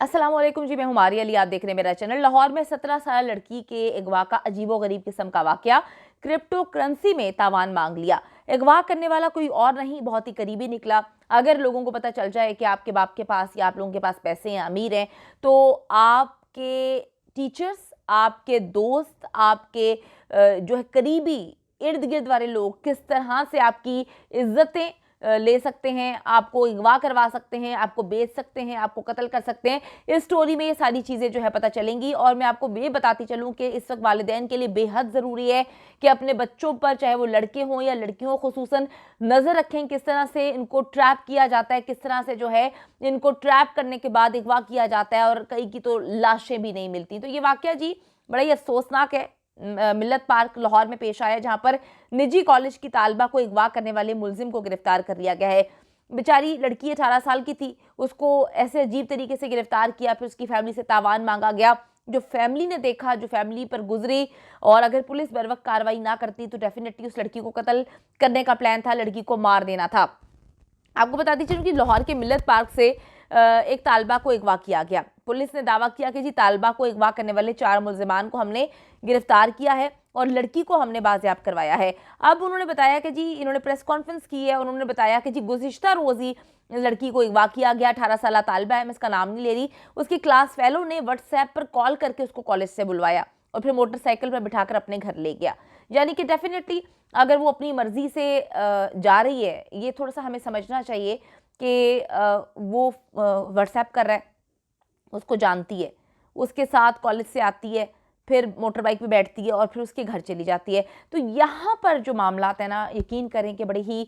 अस्सलाम वालेकुम जी, मैं हूं मारिया अली। आप देख रहे हैं मेरा चैनल। लाहौर में 17 साल लड़की के अगवा का अजीबोगरीब किस्म का वाकया। क्रिप्टो करेंसी में तावान मांग लिया। अगवा करने वाला कोई और नहीं, बहुत ही करीबी निकला। अगर लोगों को पता चल जाए कि आपके बाप के पास या आप लोगों के पास पैसे हैं, अमीर हैं, तो आपके टीचर्स, आपके दोस्त, आपके जो है करीबी इर्द गिर्द वाले लोग किस तरह से आपकी इज्जतें ले सकते हैं, आपको अगवा करवा सकते हैं, आपको बेच सकते हैं, आपको कत्ल कर सकते हैं। इस स्टोरी में ये सारी चीज़ें जो है पता चलेंगी। और मैं आपको ये बताती चलूँ कि इस वक्त वालिदैन के लिए बेहद ज़रूरी है कि अपने बच्चों पर, चाहे वो लड़के हों या लड़कियों, खुसूसन नज़र रखें किस तरह से इनको ट्रैप किया जाता है, किस तरह से जो है इनको ट्रैप करने के बाद अगवा किया जाता है और कई की तो लाशें भी नहीं मिलती। तो ये वाकया जी बड़ा ही अफसोसनाक है। मिल्लत पार्क लाहौर में पेश आया, जहां पर निजी कॉलेज की तालबा को अगवा करने वाले मुलजिम को गिरफ्तार कर लिया गया है। बेचारी लड़की 18 साल की थी, उसको ऐसे अजीब तरीके से गिरफ्तार किया, फिर उसकी फैमिली से तावान मांगा गया। जो फैमिली ने देखा, जो फैमिली पर गुजरी, और अगर पुलिस बर वक्त कार्रवाई ना करती तो डेफिनेटली उस लड़की को कत्ल करने का प्लान था, लड़की को मार देना था। आपको बताती चलूं कि लाहौर के मिल्लत पार्क से एक तालबा को अगवा किया गया। पुलिस ने दावा किया कि जी तालबा को अगवा करने वाले 4 मुलजिमान को हमने गिरफ्तार किया है और लड़की को हमने बाजियाब करवाया है। अब उन्होंने बताया कि जी, इन्होंने प्रेस कॉन्फ्रेंस की है, उन्होंने बताया कि जी गुज़िश्ता रोज़ ही लड़की को अगवा किया गया। 18 साल तालबा है, मैं इसका नाम नहीं ले रही। उसकी क्लास फेलो ने व्हाट्सएप पर कॉल करके उसको कॉलेज से बुलवाया और फिर मोटरसाइकिल पर बिठाकर अपने घर ले गया। यानी कि डेफिनेटली अगर वो अपनी मर्जी से जा रही है, ये थोड़ा सा हमें समझना चाहिए कि वो व्हाट्सएप कर रहा है, उसको जानती है, उसके साथ कॉलेज से आती है, फिर मोटर बाइक पे बैठती है और फिर उसके घर चली जाती है। तो यहाँ पर जो मामलात हैं ना, यकीन करें कि बड़े ही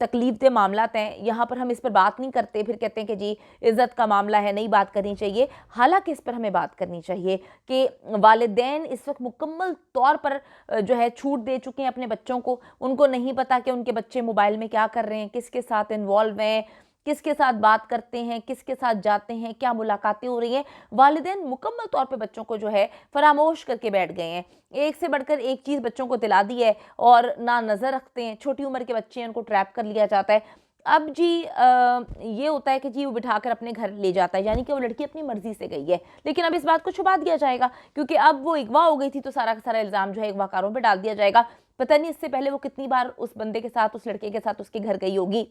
तकलीफदेह मामलात हैं। यहाँ पर हम इस पर बात नहीं करते, फिर कहते हैं कि जी इज़्ज़त का मामला है, नहीं बात करनी चाहिए। हालांकि इस पर हमें बात करनी चाहिए कि वालिदैन इस वक्त मुकम्मल तौर पर जो है छूट दे चुके हैं अपने बच्चों को। उनको नहीं पता कि उनके बच्चे मोबाइल में क्या कर रहे हैं, किसके साथ इन्वॉल्व हैं, किसके साथ बात करते हैं, किसके साथ जाते हैं, क्या मुलाकातें हो रही हैं। वालिदैन मुकम्मल तौर पे बच्चों को जो है फरामोश करके बैठ गए हैं। एक से बढ़कर एक चीज़ बच्चों को दिला दी है और ना नज़र रखते हैं। छोटी उम्र के बच्चे हैं, उनको ट्रैप कर लिया जाता है। अब जी ये होता है कि जी वो बिठाकर अपने घर ले जाता है, यानी कि वो लड़की अपनी मर्जी से गई है। लेकिन अब इस बात को छुपा दिया जाएगा क्योंकि अब वो अगवा हो गई थी, तो सारा का सारा इल्ज़ाम जो है अगवाकारों पर डाल दिया जाएगा। पता नहीं इससे पहले वो कितनी बार उस बंदे के साथ, उस लड़के के साथ उसके घर गई होगी।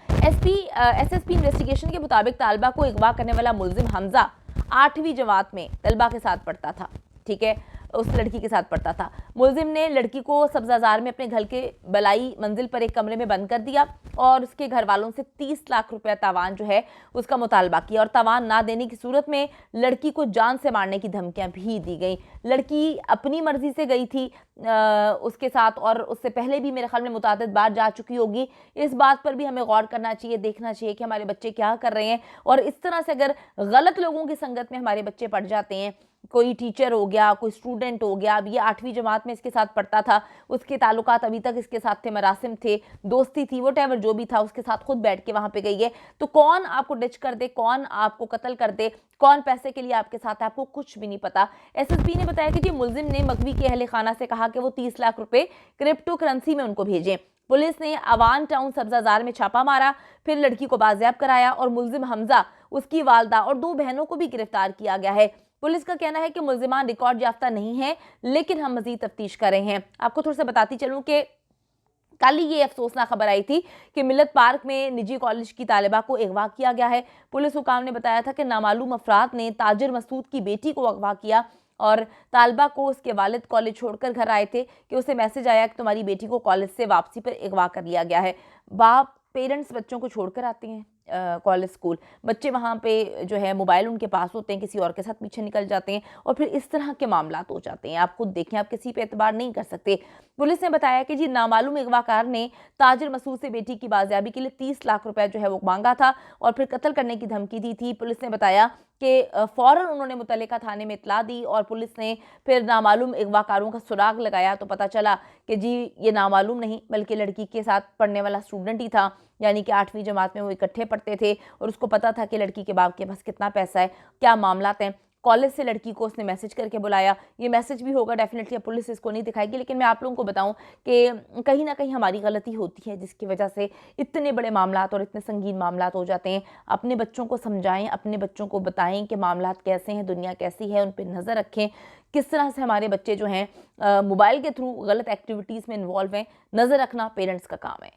एसएसपी इन्वेस्टिगेशन के मुताबिक तालबा को अगवा करने वाला मुलजिम हमजा 8वीं जमात में तलबा के साथ पढ़ता था। ठीक है, उस लड़की के साथ पढ़ता था। मुलजिम ने लड़की को सब्जाजार में अपने घर के बलाई मंजिल पर एक कमरे में बंद कर दिया और उसके घर वालों से 30 लाख रुपया तावान जो है उसका मुतालबा किया और तावान ना देने की सूरत में लड़की को जान से मारने की धमकियां भी दी गई। लड़की अपनी मर्जी से गई थी उसके साथ, और उससे पहले भी मेरे ख्याल में मुतादिद बार जा चुकी होगी। इस बात पर भी हमें गौर करना चाहिए, देखना चाहिए कि हमारे बच्चे क्या कर रहे हैं। और इस तरह से अगर गलत लोगों की संगत में हमारे बच्चे पड़ जाते हैं, कोई टीचर हो गया, कोई स्टूडेंट हो गया, अब ये 8वीं जमात में इसके साथ पढ़ता था, उसके ताल्लुकात अभी तक इसके साथ थे, मरासिम थे, दोस्ती थी, वोटेवर जो भी था, उसके साथ खुद बैठ के वहां पे गई है। तो कौन आपको डिच कर दे, कौन आपको कत्ल कर दे, कौन पैसे के लिए आपके साथ है, आपको कुछ भी नहीं पता। एसएसपी ने बताया कि मुलजिम ने मगवी के अहले खाना से कहा कि वो 30 लाख रुपए क्रिप्टो करेंसी में उनको भेजें। पुलिस ने अवान टाउन सब्जाजार में छापा मारा, फिर लड़की को बाजियाब कराया और मुलजिम हमजा, उसकी वालदा और 2 बहनों को भी गिरफ्तार किया गया है। पुलिस का कहना है कि मुलजिमान रिकॉर्ड याफ्ता नहीं है, लेकिन हम मजीद तफ्तीश कर रहे हैं। आपको थोड़ा सा बताती चलूं कि कल ही ये अफसोसनाक खबर आई थी कि मिल्लत पार्क में निजी कॉलेज की तालिबा को अगवा किया गया है। पुलिस हुकाम ने बताया था कि नामालूम अफराद ने ताजिर मसूद की बेटी को अगवा किया और तालिबा को उसके वालिद कॉलेज छोड़कर घर आए थे कि उसे मैसेज आया कि तुम्हारी बेटी को कॉलेज से वापसी पर अगवा कर लिया गया है। बाप, पेरेंट्स बच्चों को छोड़कर आते हैं कॉलेज, स्कूल, बच्चे वहाँ पे जो है मोबाइल उनके पास होते हैं, किसी और के साथ पीछे निकल जाते हैं और फिर इस तरह के मामलात हो जाते हैं। आप खुद देखें, आप किसी पे एतबार नहीं कर सकते। पुलिस ने बताया कि जी नामालूम अगवाकार ने ताजिर मसूद से बेटी की बाजियाबी के लिए 30 लाख रुपया जो है वो मांगा था और फिर कत्ल करने की धमकी दी थी। पुलिस ने बताया कि फ़ौरन उन्होंने मुतल्लिका थाने में इतला दी और पुलिस ने फिर नामालूम अगवाकारों का सुराग लगाया तो पता चला कि जी ये नामालूम नहीं बल्कि लड़की के साथ पढ़ने वाला स्टूडेंट ही था, यानी कि 8वीं जमात में वो इकट्ठे पढ़ते थे और उसको पता था कि लड़की के बाप के पास कितना पैसा है, क्या मामलात हैं। कॉलेज से लड़की को उसने मैसेज करके बुलाया। ये मैसेज भी होगा डेफिनेटली, पुलिस इसको नहीं दिखाएगी, लेकिन मैं आप लोगों को बताऊं कि कहीं ना कहीं हमारी गलती होती है जिसकी वजह से इतने बड़े मामलात और इतने संगीन मामलात हो जाते हैं। अपने बच्चों को समझाएं, अपने बच्चों को बताएं कि मामलात कैसे हैं, दुनिया कैसी है, उन पर नज़र रखें। किस तरह से हमारे बच्चे जो हैं मोबाइल के थ्रू गलत एक्टिविटीज़ में इन्वॉल्व हैं, नज़र रखना पेरेंट्स का काम है।